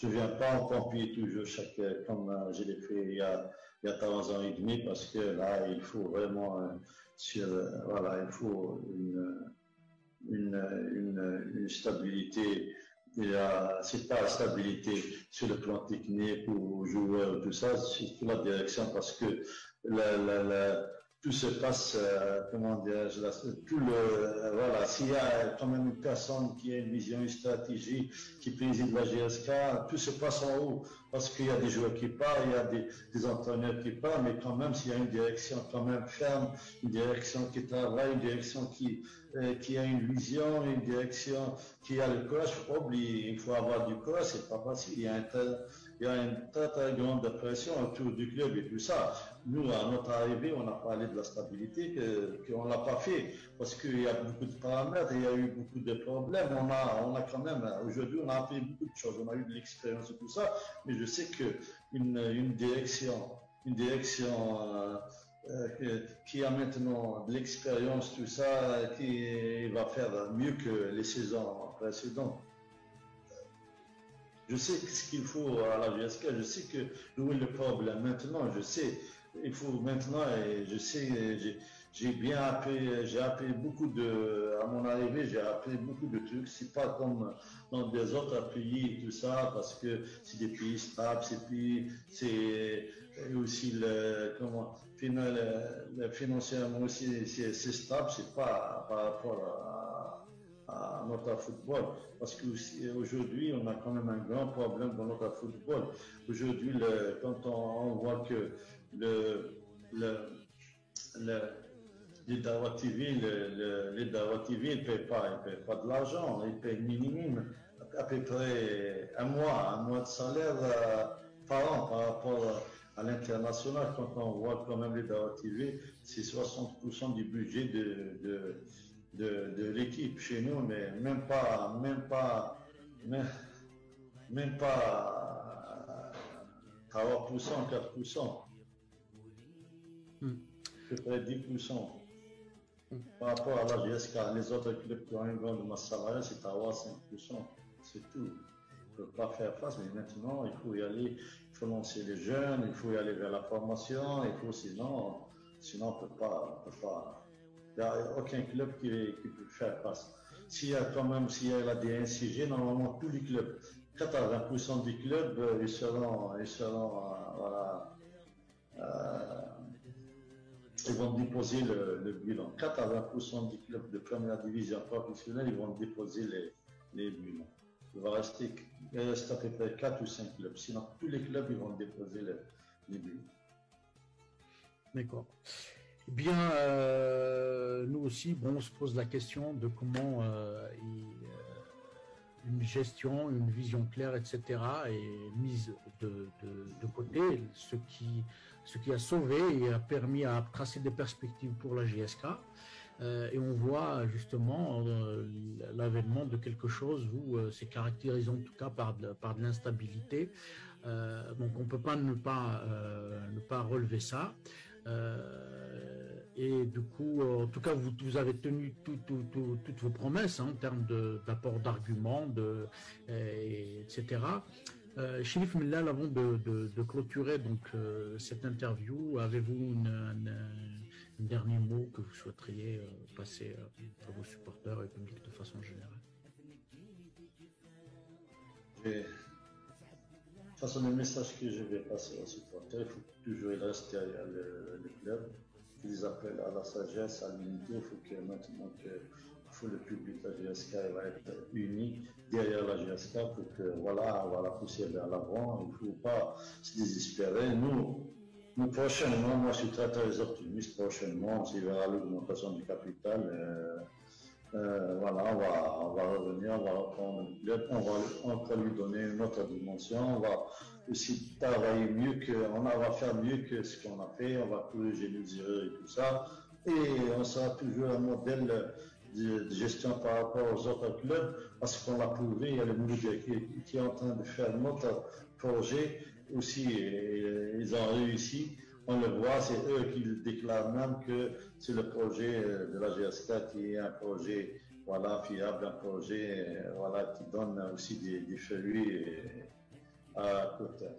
je viens pas en pompier toujours comme je l'ai fait il y a 3 ans et demi parce que là, il faut vraiment, voilà, il faut une stabilité. C'est pas la stabilité sur le plan technique ou joueur, tout ça, c'est surtout la direction parce que tout se passe, comment dirais-je, voilà, s'il y a quand même une personne qui a une vision, une stratégie, qui préside la GSK, tout se passe en haut, parce qu'il y a des joueurs qui partent, il y a des entraîneurs qui partent, mais quand même, s'il y a une direction quand même ferme, une direction qui travaille, une direction qui a une vision, une direction qui a le coach, faut pas oublier, il faut avoir du coach, c'est pas facile, il y a une très très grande pression autour du club et tout ça. Nous, à notre arrivée, on a parlé de la stabilité, qu'on l'a pas fait, parce qu'il y a beaucoup de paramètres, il y a eu beaucoup de problèmes. On a quand même, aujourd'hui, on a appris beaucoup de choses, on a eu de l'expérience et tout ça, mais je sais que une direction qui a maintenant de l'expérience, tout ça, qui va faire mieux que les saisons précédentes. Je sais ce qu'il faut à la GSK, je sais que où est le problème. Maintenant, je sais, il faut maintenant, et je sais, j'ai appris beaucoup à mon arrivée, j'ai appris beaucoup de trucs. C'est pas comme dans des autres pays, tout ça, parce que c'est des pays stables, c'est aussi financièrement aussi, c'est stable, c'est pas par rapport à notre football. Parce qu'aujourd'hui, on a quand même un grand problème dans notre football. Aujourd'hui, quand on voit que le, les Dawa TV, les Dawa TV, ils paient pas de l'argent, ils paient minimum, à peu près un mois de salaire par an par rapport à l'international. Quand on voit quand même les Dawa TV, c'est 60% du budget de l'équipe chez nous, mais même pas 3%, 4%, à peu près 10%. Par rapport à la GSK, les autres clubs qui ont une grande masse salariale, c'est à 5%. C'est tout. On ne peut pas faire face, mais maintenant, il faut y aller, il faut lancer les jeunes, il faut y aller vers la formation, sinon, on peut pas. Il n'y a aucun club qui peut faire face. S'il y a la DNCG, normalement, tous les clubs, 80% des clubs, ils seront, voilà, ils vont déposer le bilan. 80% des clubs de première division professionnelle, ils vont déposer les bilans. Il reste à peu près 4 ou 5 clubs. Sinon, tous les clubs, ils vont déposer les bilans. D'accord. Eh bien, nous aussi, on se pose la question de comment une gestion, une vision claire, etc. est mise de côté, ce qui a sauvé et a permis à tracer des perspectives pour la GSK. Et on voit justement l'avènement de quelque chose où c'est caractérisé en tout cas par de l'instabilité. Donc on peut pas ne pas relever ça. Et du coup, en tout cas, vous avez tenu toutes vos promesses en termes d'apport d'arguments, etc. Chérif Millal, avant de clôturer donc cette interview, avez-vous un dernier mot que vous souhaiteriez passer à vos supporters et au public de façon générale? De toute façon, le message que je vais passer aux supporters, il faut toujours rester derrière le club. Ils appellent à la sagesse, à l'unité. Il faut que maintenant le public de la GSK va être uni derrière la GSK pour que on va la pousser vers l'avant. Il ne faut pas se désespérer. Nous prochainement, moi je suis très très optimiste. Prochainement, on verra l'augmentation du capital. Voilà, on va revenir, on va reprendre le club, on va lui donner une autre dimension, on va aussi travailler on va faire mieux que ce qu'on a fait, on va corriger les erreurs et tout ça, et on sera toujours un modèle de gestion par rapport aux autres clubs, parce qu'on l'a prouvé, il y a le Mouloudia qui est en train de faire notre projet aussi, et ils ont réussi. On le voit, c'est eux qui déclarent même que c'est le projet de la GSK qui est un projet fiable, un projet qui donne aussi des fruits à court terme.